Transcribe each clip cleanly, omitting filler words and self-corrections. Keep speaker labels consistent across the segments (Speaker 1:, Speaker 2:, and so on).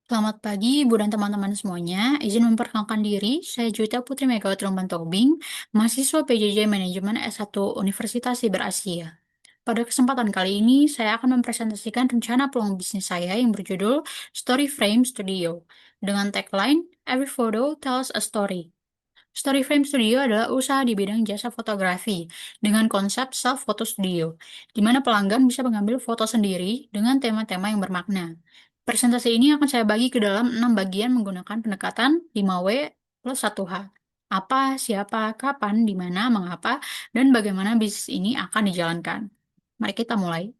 Speaker 1: Selamat pagi, Bu dan teman-teman semuanya. Izin memperkenalkan diri, saya Juwita Putri Megawati Lumban Tobing, mahasiswa PJJ Manajemen S1 Universitas Siber Asia. Pada kesempatan kali ini, saya akan mempresentasikan rencana peluang bisnis saya yang berjudul Story Frame Studio, dengan tagline Every Photo Tells a Story. Story Frame Studio adalah usaha di bidang jasa fotografi dengan konsep self-photo studio, di mana pelanggan bisa mengambil foto sendiri dengan tema-tema yang bermakna. Presentasi ini akan saya bagi ke dalam 6 bagian menggunakan pendekatan 5W plus 1H. Apa, siapa, kapan, di mana, mengapa, dan bagaimana bisnis ini akan dijalankan. Mari kita mulai.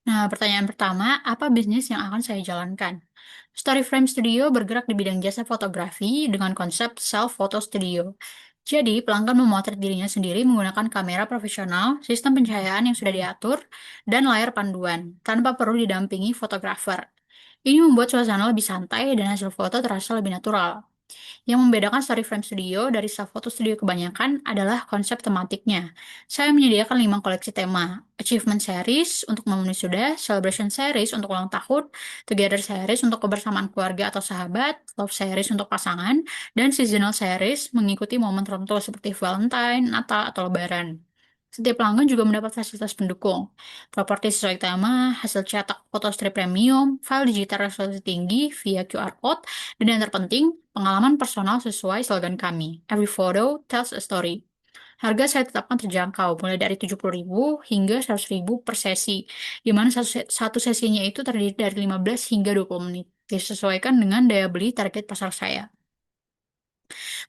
Speaker 1: Nah, pertanyaan pertama, apa bisnis yang akan saya jalankan? Story Frame Studio bergerak di bidang jasa fotografi dengan konsep self-photo studio. Jadi, pelanggan memotret dirinya sendiri menggunakan kamera profesional, sistem pencahayaan yang sudah diatur, dan layar panduan, tanpa perlu didampingi fotografer. Ini membuat suasana lebih santai dan hasil foto terasa lebih natural. Yang membedakan Story Frame Studio dari self-photo studio kebanyakan adalah konsep tematiknya. Saya menyediakan 5 koleksi tema, Achievement Series untuk momen wisuda, Celebration Series untuk ulang tahun, Together Series untuk kebersamaan keluarga atau sahabat, Love Series untuk pasangan, dan Seasonal Series mengikuti momen tertentu seperti Valentine, Natal, atau Lebaran. Setiap pelanggan juga mendapat fasilitas pendukung, properti sesuai tema, hasil cetak foto strip premium, file digital resolusi tinggi via QR Code, dan yang terpenting, pengalaman personal sesuai slogan kami, Every Photo Tells a Story. Harga saya tetapkan terjangkau, mulai dari 70.000 hingga 100.000 per sesi, di mana satu sesinya itu terdiri dari 15 hingga 20 menit, disesuaikan dengan daya beli target pasar saya.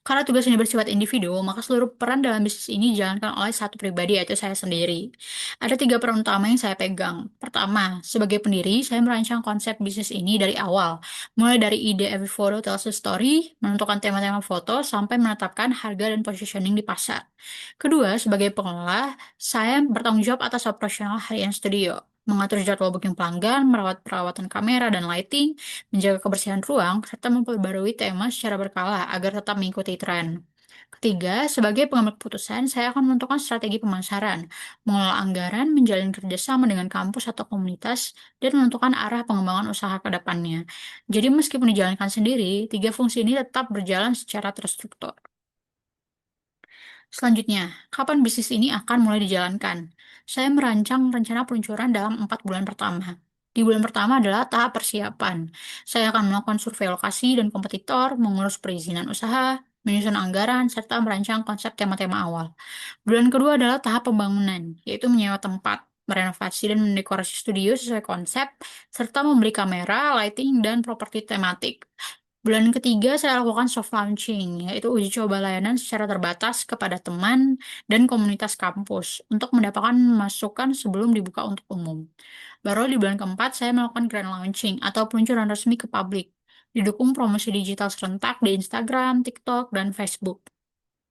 Speaker 1: Karena tugas ini bersifat individu, maka seluruh peran dalam bisnis ini dijalankan oleh satu pribadi, yaitu saya sendiri. Ada 3 peran utama yang saya pegang. Pertama, sebagai pendiri, saya merancang konsep bisnis ini dari awal, mulai dari ide Every Photo Tells a Story, menentukan tema-tema foto, sampai menetapkan harga dan positioning di pasar. Kedua, sebagai pengelola, saya bertanggung jawab atas operasional harian studio, mengatur jadwal booking pelanggan, merawat perawatan kamera dan lighting, menjaga kebersihan ruang, serta memperbarui tema secara berkala agar tetap mengikuti tren. Ketiga, sebagai pengambil keputusan, saya akan menentukan strategi pemasaran, mengelola anggaran, menjalin kerjasama dengan kampus atau komunitas, dan menentukan arah pengembangan usaha ke depannya. Jadi meskipun dijalankan sendiri, 3 fungsi ini tetap berjalan secara terstruktur. Selanjutnya, kapan bisnis ini akan mulai dijalankan? Saya merancang rencana peluncuran dalam 4 bulan pertama. Di bulan pertama adalah tahap persiapan. Saya akan melakukan survei lokasi dan kompetitor, mengurus perizinan usaha, menyusun anggaran, serta merancang konsep tema-tema awal. Bulan kedua adalah tahap pembangunan, yaitu menyewa tempat, merenovasi dan mendekorasi studio sesuai konsep, serta membeli kamera, lighting, dan properti tematik. Bulan ketiga saya lakukan soft launching, yaitu uji coba layanan secara terbatas kepada teman dan komunitas kampus untuk mendapatkan masukan sebelum dibuka untuk umum. Baru di bulan keempat saya melakukan grand launching atau peluncuran resmi ke publik, didukung promosi digital serentak di Instagram, TikTok, dan Facebook.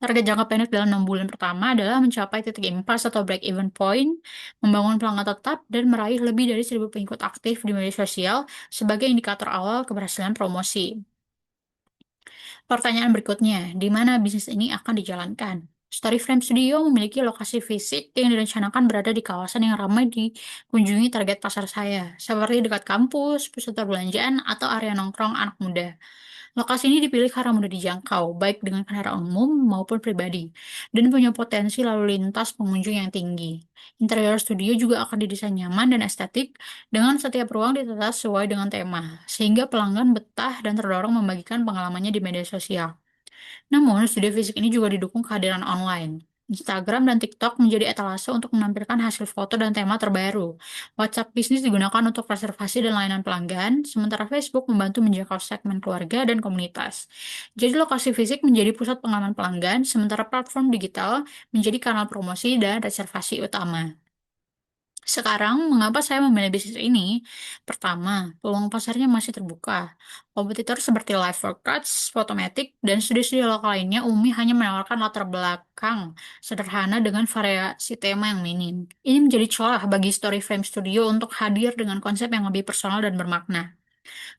Speaker 1: Target jangka pendek dalam 6 bulan pertama adalah mencapai titik impas atau break-even point, membangun pelanggan tetap, dan meraih lebih dari 1.000 pengikut aktif di media sosial sebagai indikator awal keberhasilan promosi. Pertanyaan berikutnya, di mana bisnis ini akan dijalankan? Story Frame Studio memiliki lokasi fisik yang direncanakan berada di kawasan yang ramai dikunjungi target pasar saya, seperti dekat kampus, pusat perbelanjaan, atau area nongkrong anak muda. Lokasi ini dipilih karena mudah dijangkau, baik dengan kendaraan umum maupun pribadi, dan punya potensi lalu lintas pengunjung yang tinggi. Interior studio juga akan didesain nyaman dan estetik, dengan setiap ruang ditata sesuai dengan tema, sehingga pelanggan betah dan terdorong membagikan pengalamannya di media sosial. Namun, studio fisik ini juga didukung kehadiran online. Instagram dan TikTok menjadi etalase untuk menampilkan hasil foto dan tema terbaru. WhatsApp bisnis digunakan untuk reservasi dan layanan pelanggan, sementara Facebook membantu menjangkau segmen keluarga dan komunitas. Jadi lokasi fisik menjadi pusat pengalaman pelanggan, sementara platform digital menjadi kanal promosi dan reservasi utama. Sekarang, mengapa saya memilih bisnis ini? Pertama, peluang pasarnya masih terbuka. Kompetitor seperti Live for Cuts, Photomatic, dan studio-studio lokal lainnya umumnya hanya menawarkan latar belakang sederhana dengan variasi tema yang minim. Ini menjadi celah bagi Story Frame Studio untuk hadir dengan konsep yang lebih personal dan bermakna.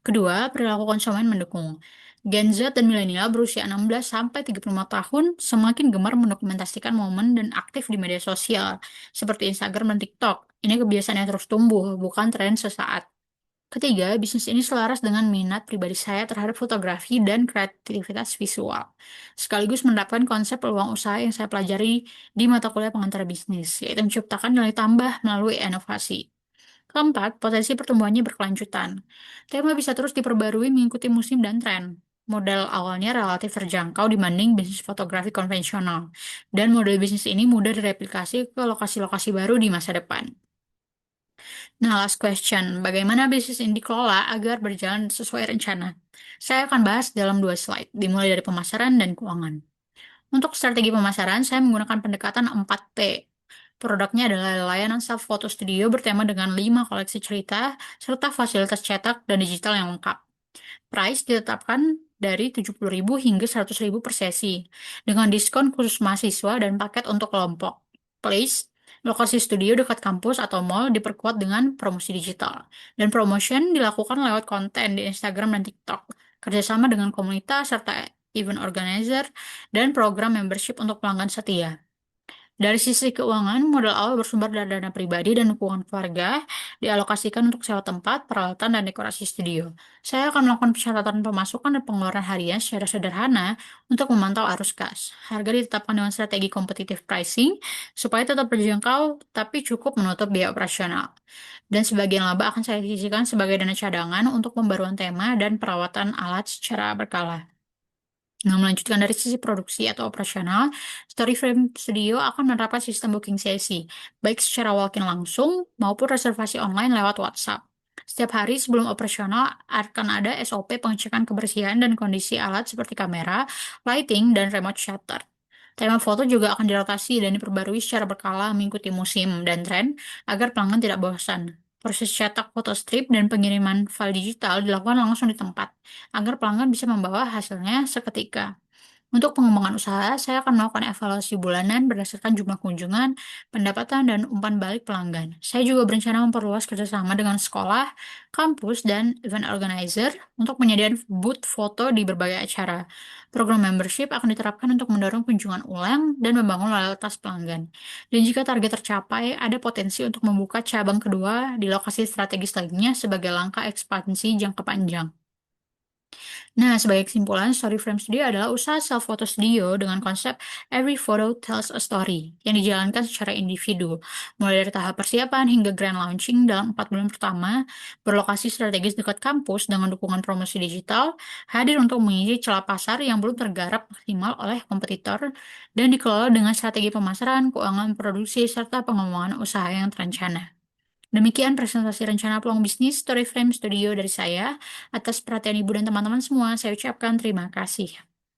Speaker 1: Kedua, perilaku konsumen mendukung. Gen Z dan milenial berusia 16 sampai 35 tahun semakin gemar mendokumentasikan momen dan aktif di media sosial, seperti Instagram dan TikTok. Ini kebiasaan yang terus tumbuh, bukan tren sesaat. Ketiga, bisnis ini selaras dengan minat pribadi saya terhadap fotografi dan kreativitas visual. Sekaligus menerapkan konsep peluang usaha yang saya pelajari di mata kuliah pengantar bisnis, yaitu menciptakan nilai tambah melalui inovasi. Keempat, potensi pertumbuhannya berkelanjutan. Tema bisa terus diperbarui mengikuti musim dan tren. Model awalnya relatif terjangkau dibanding bisnis fotografi konvensional, dan model bisnis ini mudah direplikasi ke lokasi-lokasi baru di masa depan. Nah, last question. Bagaimana bisnis ini dikelola agar berjalan sesuai rencana? Saya akan bahas dalam 2 slide, dimulai dari pemasaran dan keuangan. Untuk strategi pemasaran, saya menggunakan pendekatan 4P. Produknya adalah layanan self-photo studio bertema dengan 5 koleksi cerita, serta fasilitas cetak dan digital yang lengkap. Price ditetapkan dari 70.000 hingga 100.000 per sesi, dengan diskon khusus mahasiswa dan paket untuk kelompok. Place, lokasi studio dekat kampus atau mall diperkuat dengan promosi digital. Dan promotion dilakukan lewat konten di Instagram dan TikTok, kerjasama dengan komunitas serta event organizer, dan program membership untuk pelanggan setia. Dari sisi keuangan, modal awal bersumber dari dana pribadi dan dukungan keluarga, dialokasikan untuk sewa tempat, peralatan, dan dekorasi studio. Saya akan melakukan pencatatan pemasukan dan pengeluaran harian secara sederhana untuk memantau arus kas. Harga ditetapkan dengan strategi competitive pricing, supaya tetap terjangkau, tapi cukup menutup biaya operasional. Dan sebagian laba akan saya sisihkan sebagai dana cadangan untuk pembaruan tema dan perawatan alat secara berkala. Nah, melanjutkan dari sisi produksi atau operasional, Storyframe Studio akan menerapkan sistem booking sesi, baik secara walk-in langsung maupun reservasi online lewat WhatsApp. Setiap hari sebelum operasional akan ada SOP pengecekan kebersihan dan kondisi alat seperti kamera, lighting, dan remote shutter. Tema foto juga akan dirotasi dan diperbarui secara berkala mengikuti musim dan tren agar pelanggan tidak bosan. Proses cetak foto strip dan pengiriman file digital dilakukan langsung di tempat agar pelanggan bisa membawa hasilnya seketika. Untuk pengembangan usaha, saya akan melakukan evaluasi bulanan berdasarkan jumlah kunjungan, pendapatan, dan umpan balik pelanggan. Saya juga berencana memperluas kerjasama dengan sekolah, kampus, dan event organizer untuk menyediakan booth foto di berbagai acara. Program membership akan diterapkan untuk mendorong kunjungan ulang dan membangun loyalitas pelanggan. Dan jika target tercapai, ada potensi untuk membuka cabang kedua di lokasi strategis lainnya sebagai langkah ekspansi jangka panjang. Nah, sebagai kesimpulan, Story Frame Studio adalah usaha self-photo studio dengan konsep Every Photo Tells a Story yang dijalankan secara individu, mulai dari tahap persiapan hingga grand launching dalam 4 bulan pertama, berlokasi strategis dekat kampus dengan dukungan promosi digital, hadir untuk mengisi celah pasar yang belum tergarap maksimal oleh kompetitor, dan dikelola dengan strategi pemasaran, keuangan produksi, serta pengembangan usaha yang terencana. Demikian presentasi rencana peluang bisnis Storyframe Studio dari saya. Atas perhatian Ibu dan teman-teman semua, saya ucapkan terima kasih.